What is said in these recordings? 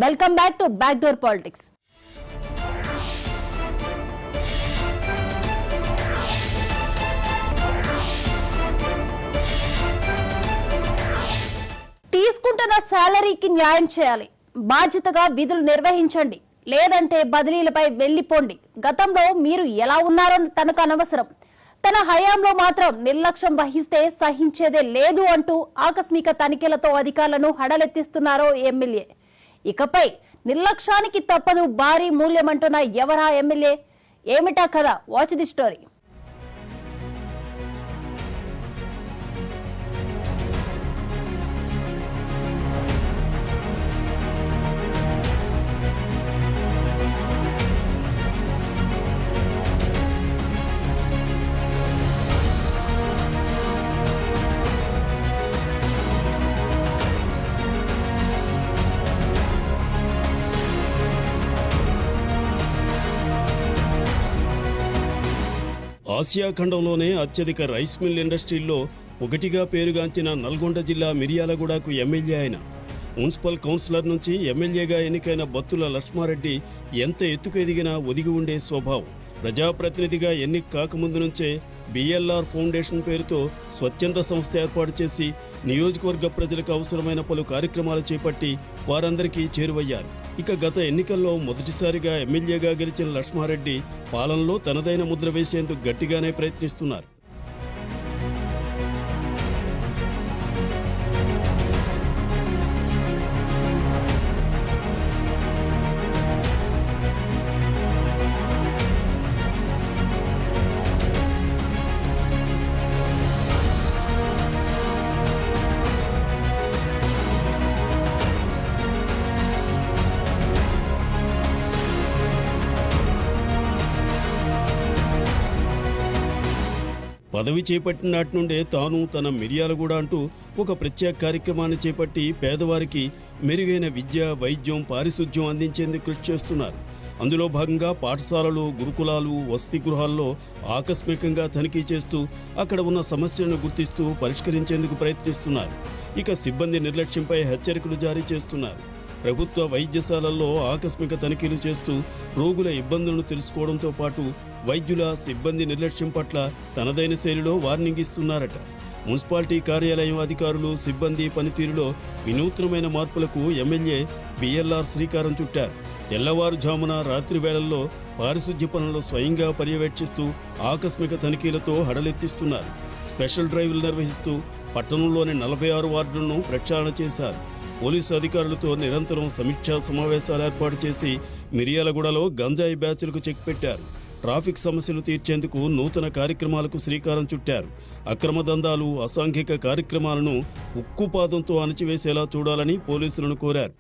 Welcome back to back door politics. తీసుకుంటున్న శాలరీకి న్యాయం చేయాలి, బాధ్యతగా విధులు నిర్వహించండి, లేదంటే బదిలీలపై వెళ్లిపోండి. గతంలో మీరు ఎలా ఉన్నారో తనకు అనవసరం. తన హయాంలో మాత్రం నిర్లక్ష్యం వహిస్తే సహించేదే లేదు అంటూ ఆకస్మిక తనిఖీలతో అధికారులను హడలెత్తిస్తున్నారో ఎమ్మెల్యే. ఇకపై నిర్లక్ష్యానికి తప్పదు భారీ మూల్యమంటున్న ఎవరా ఎమ్మెల్యే? ఏమిటా కదా? Watch the story. ఆసియా ఖండంలోనే అత్యధిక రైస్ మిల్ ఇండస్ట్రీల్లో ఒకటిగా పేరుగాంచిన నల్గొండ జిల్లా మిర్యాలగూడకు ఎమ్మెల్యే ఆయన. మున్సిపల్ కౌన్సిలర్ నుంచి ఎమ్మెల్యేగా ఎన్నికైన బత్తుల లక్ష్మారెడ్డి ఎంత ఎత్తుకు ఎదిగినా ఒదిగి ఉండే స్వభావం. ప్రజాప్రతినిధిగా ఎన్నిక కాకముందు నుంచే బిఎల్ఆర్ ఫౌండేషన్ పేరుతో స్వచ్ఛంద సంస్థ ఏర్పాటు చేసి నియోజకవర్గ ప్రజలకు అవసరమైన పలు కార్యక్రమాలు చేపట్టి వారందరికీ చేరువయ్యారు. ఇక గత ఎన్నికల్లో మొదటిసారిగా ఎమ్మెల్యేగా గెలిచిన లక్ష్మారెడ్డి పాలనలో తనదైన ముద్ర వేసేందుకు గట్టిగానే ప్రయత్నిస్తున్నారు. పదవి చేపట్టిన నాటి నుండే తాను తన మిర్యాలగూడ అంటూ ఒక ప్రత్యేక కార్యక్రమాన్ని చేపట్టి పేదవారికి మెరుగైన విద్య, వైద్యం, పారిశుధ్యం అందించేందుకు కృషి చేస్తున్నారు. అందులో భాగంగా పాఠశాలలు, గురుకులాలు, వసతి గృహాల్లో ఆకస్మికంగా తనిఖీ చేస్తూ అక్కడ ఉన్న సమస్యలను గుర్తిస్తూ పరిష్కరించేందుకు ప్రయత్నిస్తున్నారు. ఇక సిబ్బంది నిర్లక్ష్యంపై హెచ్చరికలు జారీ చేస్తున్నారు. ప్రభుత్వ వైద్యశాలల్లో ఆకస్మిక తనిఖీలు చేస్తూ రోగుల ఇబ్బందులను తెలుసుకోవడంతో పాటు వైద్యుల, సిబ్బంది నిర్లక్ష్యం పట్ల తనదైన శైలిలో వార్నింగ్ ఇస్తున్నారట. మున్సిపాలిటీ కార్యాలయం అధికారులు, సిబ్బంది పనితీరులో వినూత్నమైన మార్పులకు ఎమ్మెల్యే బిఎల్ఆర్ శ్రీకారం చుట్టారు. తెల్లవారుజామున, రాత్రి వేళల్లో పారిశుధ్య పనులను స్వయంగా పర్యవేక్షిస్తూ ఆకస్మిక తనిఖీలతో హడలెత్తిస్తున్నారు. స్పెషల్ డ్రైవ్లు నిర్వహిస్తూ పట్టణంలోని 46 వార్డులను ప్రక్షాళన చేశారు. పోలీసు అధికారులతో నిరంతరం సమీక్షా సమావేశాలు ఏర్పాటు చేసి మిర్యాలగూడలో గంజాయి బ్యాచ్లకు చెక్ పెట్టారు. ట్రాఫిక్ సమస్యలు తీర్చేందుకు నూతన కార్యక్రమాలకు శ్రీకారం చుట్టారు. అక్రమ దందాలు, అసాంఘిక కార్యక్రమాలను ఉక్కుపాదంతో అణచివేసేలా చూడాలని పోలీసులను కోరారు.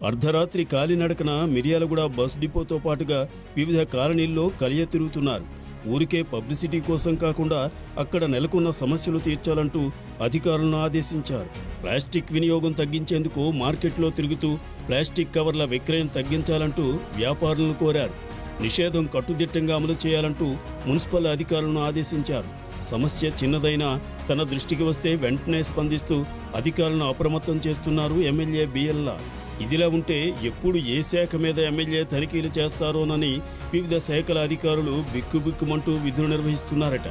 అర్ధరాత్రి కాలినడకన మిర్యాలగూడ బస్ డిపోతో పాటుగా వివిధ కాలనీల్లో కలియ తిరుగుతున్నారు. ఊరికే పబ్లిసిటీ కోసం కాకుండా అక్కడ నెలకొన్న సమస్యలు తీర్చాలంటూ అధికారులను ఆదేశించారు. ప్లాస్టిక్ వినియోగం తగ్గించేందుకు మార్కెట్లో తిరుగుతూ ప్లాస్టిక్ కవర్ల విక్రయం తగ్గించాలంటూ వ్యాపారులను కోరారు. నిషేధం కట్టుదిట్టంగా అమలు చేయాలంటూ మున్సిపల్ అధికారులను ఆదేశించారు. సమస్య చిన్నదైనా తన దృష్టికి వస్తే వెంటనే స్పందిస్తూ అధికారులను అప్రమత్తం చేస్తున్నారు ఎమ్మెల్యే బిఎల్ఆర్. ఇదిలా ఉంటే ఎప్పుడు ఏ శాఖ మీద ఎమ్మెల్యే తనిఖీలు చేస్తారోనని వివిధ శాఖల అధికారులు బిక్కుబిక్కుమంటూ విధులు నిర్వహిస్తున్నారట.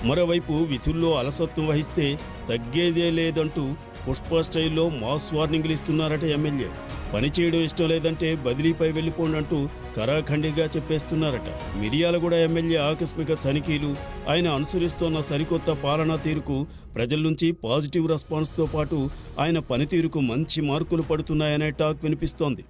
మరోవైపు విధుల్లో అలసత్వం వహిస్తే తగ్గేదే లేదంటూ పుష్ప స్టైల్లో మాస్ వార్నింగ్లు ఇస్తున్నారట ఎమ్మెల్యే. పనిచేయడం ఇష్టం లేదంటే బదిలీపై వెళ్లిపోండంటూ కరాఖండిగా చెప్పేస్తున్నారట. మిర్యాలగూడ ఎమ్మెల్యే ఆకస్మిక తనిఖీలు, ఆయన అనుసరిస్తోన్న సరికొత్త పాలనా తీరుకు ప్రజల నుంచి పాజిటివ్ రెస్పాన్స్తో పాటు ఆయన పనితీరుకు మంచి మార్కులు పడుతున్నాయనే టాక్ వినిపిస్తోంది.